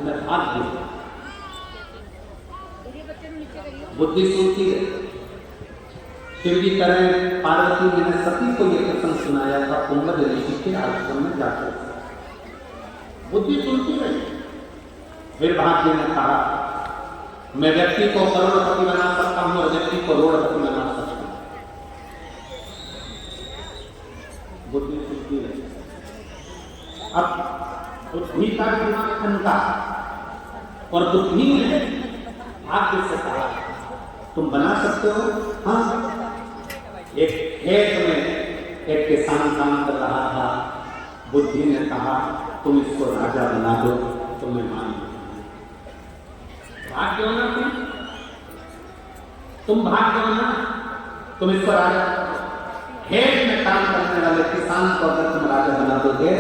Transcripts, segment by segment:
मैं भाग गई। बुद्धि सुनती है। शिव जी करें पार्वती जी ने सती को यह प्रसंग सुनाया था कुंभज ऋषि के आश्रम में जाकर। बुद्धि सुनती रही। फिर भाग्य ने कहा मैं व्यक्ति को करोड़पति बना सकता हूं और व्यक्ति को रोड़पति बना सकता हूं। बुद्धि सुनती रही। अब बुद्धि का दिमाग ठंडा और बुद्धि ने भाग्य से कहा तुम बना सकते हो? हाँ। एक खेत में एक किसान काम कर रहा था। बुद्धि ने कहा तुम इसको राजा बना दो तो मैं मान लूंगा। भाग्य होना तुम भाग्य होना तुम इसको राजा। खेत में काम करने वाले किसान को अगर तुम राजा बना दोगे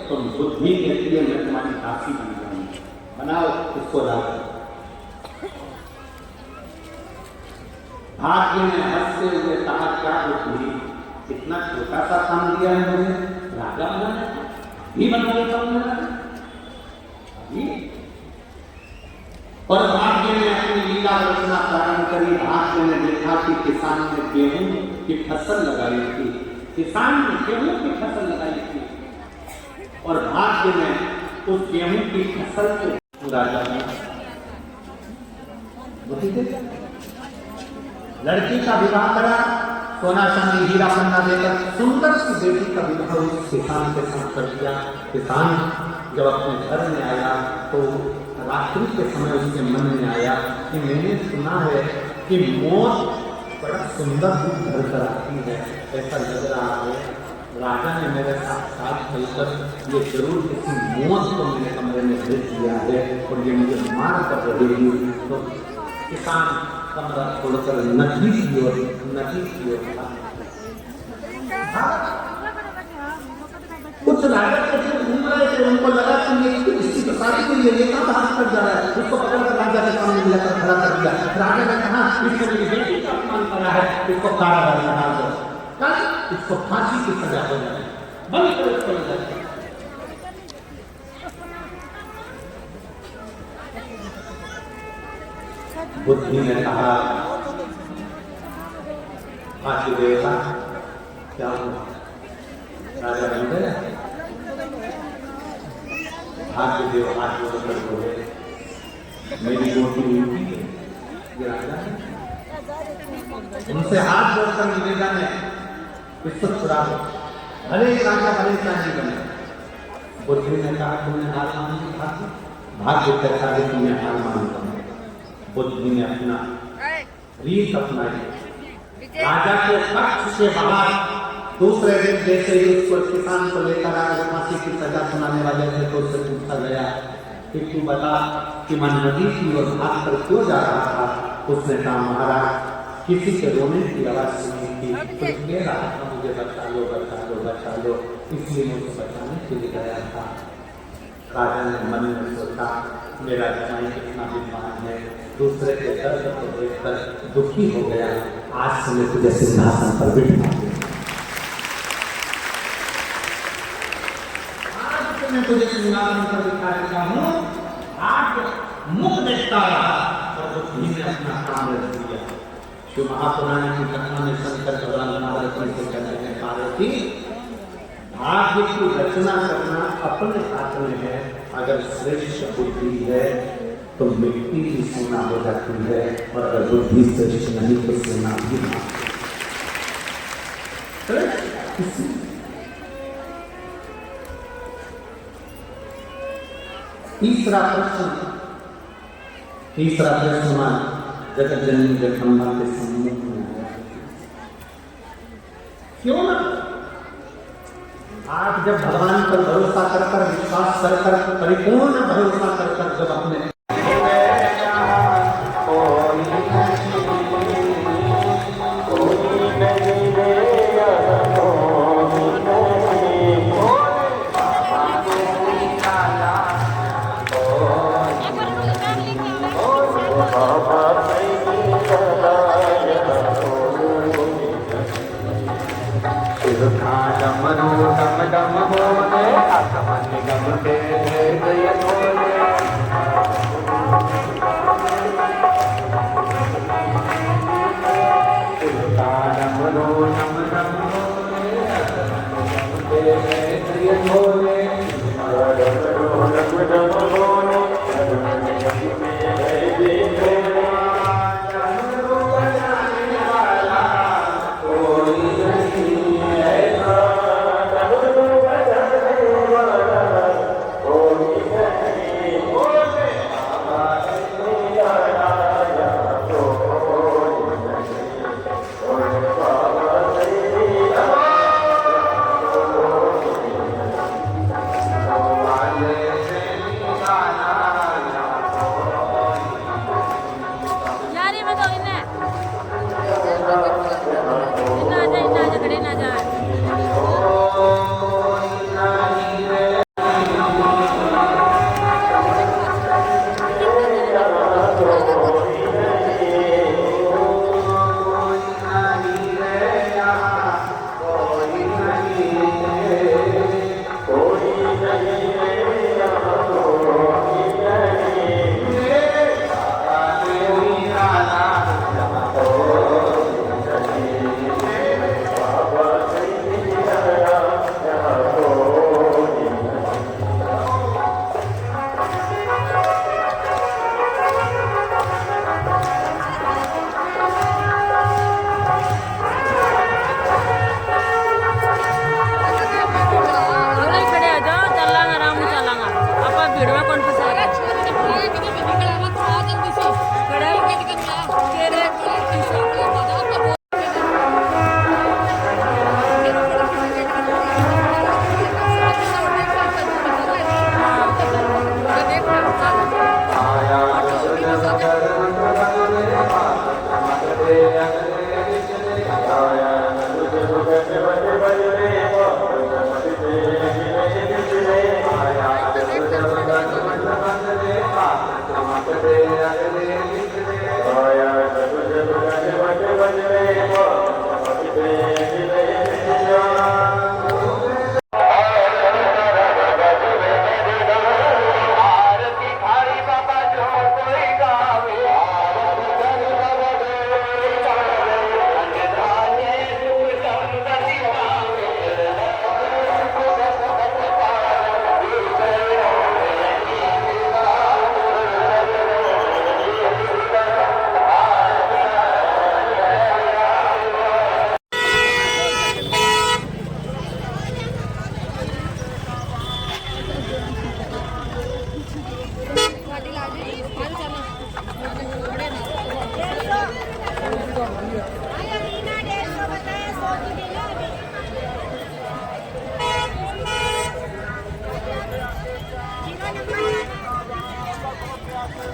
तो बुद्धि कहती है मैं तुम्हारी दासी बन जाऊंगी। बनाओ इसको राजा। भाग्य ने हंसते हुए कहा क्या बुद्धि इतना छोटा सा काम दिया है मुझे राजा बनाने भी बना देता हूं मैं अभी। और भाग्य ने अपनी लीला रचना प्रारंभ करी। भाग्य ने देखा कि किसान ने गेहूं की फसल लगाई थी। किसान ने गेहूं की फसल लगाई थी और भाग्य ने उस गेहूं की फसल को राजा बना। लड़की का विवाह करा, सोना चांदी हीरा पन्ना देकर सुंदर सी बेटी का विवाह उस किसान के साथ कर दिया। किसान जब अपने घर में आया तो रात्रि के समय उसके मन में आया कि मैंने सुना है कि मौत बड़ा सुंदर रूप धर कर आती है। ऐसा लग रहा है राजा ने मेरे साथ साथ चलकर ये जरूर किसी मौत को मेरे कमरे में भेज दिया है और ये मुझे मार कर रहेगी। तो किसान कमरा छोड़कर नदी की ओर कुछ राजा घूम रहे थे। उनको लगा कि ये किसी की शादी के लिए लेकर भाग कर जा रहा है। उसको पकड़कर राजा के सामने लेकर खड़ा कर दिया। राजा ने कहा इसने मेरी बेटी का अपमान करा है, इसको कारागार में डाल दो, कल इसको फांसी की सजा हो जाए, बंद करो इसको। बुद्धि ने कहा फांसी देगा क्या हुआ राजा बन गया। भाग्य देव हाथ जोड़कर बोले मेरी रोटी उनकी है ये राजा है। उनसे हाथ जोड़कर निवेदन है इसको छुड़ा दो भले राजा भले चांदी बने। बुद्धि ने कहा तुमने हार मान ली भाग्य। भाग्य कहता है तुमने हार मान ली। बुद्धि ने अपना रीत अपनाई। राजा के पक्ष से बाहर दूसरे दिन जैसे ही उसको किसान को लेकर आया फांसी की सजा सुनाने वाले थे तो उससे पूछा गया कि तू बता कि मैं नदी की ओर भाग कर क्यों जा रहा था। उसने कहा महाराज किसी के रोने की आवाज सुनी थी तो ले रहा था मुझे बचा लो बचा लो बचा लो इसलिए मैं उसे बचाने के लिए गया था। राजा ने मन में सोचा मेरा जमाई कितना विद्वान है, दूसरे के दर्द को देखकर दुखी हो गया, आज से मैं तुझे सिंहासन पर बिठा दूंगा। मैं तुझे सिंहासन पर बिठा देता हूँ। आज मुख देखता रहा और बुद्धि ने अपना काम रख दिया। शिव महापुराण की कथा में शंकर भगवान पार्वती से कहते हैं पार्वती भाग्य की रचना करना अपने हाथ में है। अगर श्रेष्ठ बुद्धि है तो मिट्टी भी सोना हो जाती है और अगर बुद्धि श्रेष्ठ नहीं तो सोना भी नहीं। तीसरा प्रश्न जगत जननी जगदम्बा के सम्मुख में आया। क्यों ना आप जब भगवान पर भरोसा कर विश्वास कर परिपूर्ण भरोसा कर जब अपने डम डम बोले आसमान गम के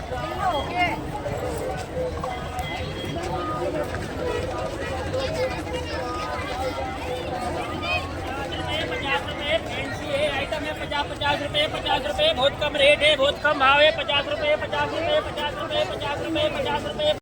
₹50 बहुत कम रेट है, बहुत कम भाव है। ₹50 ₹50 ₹50 ₹50 ₹50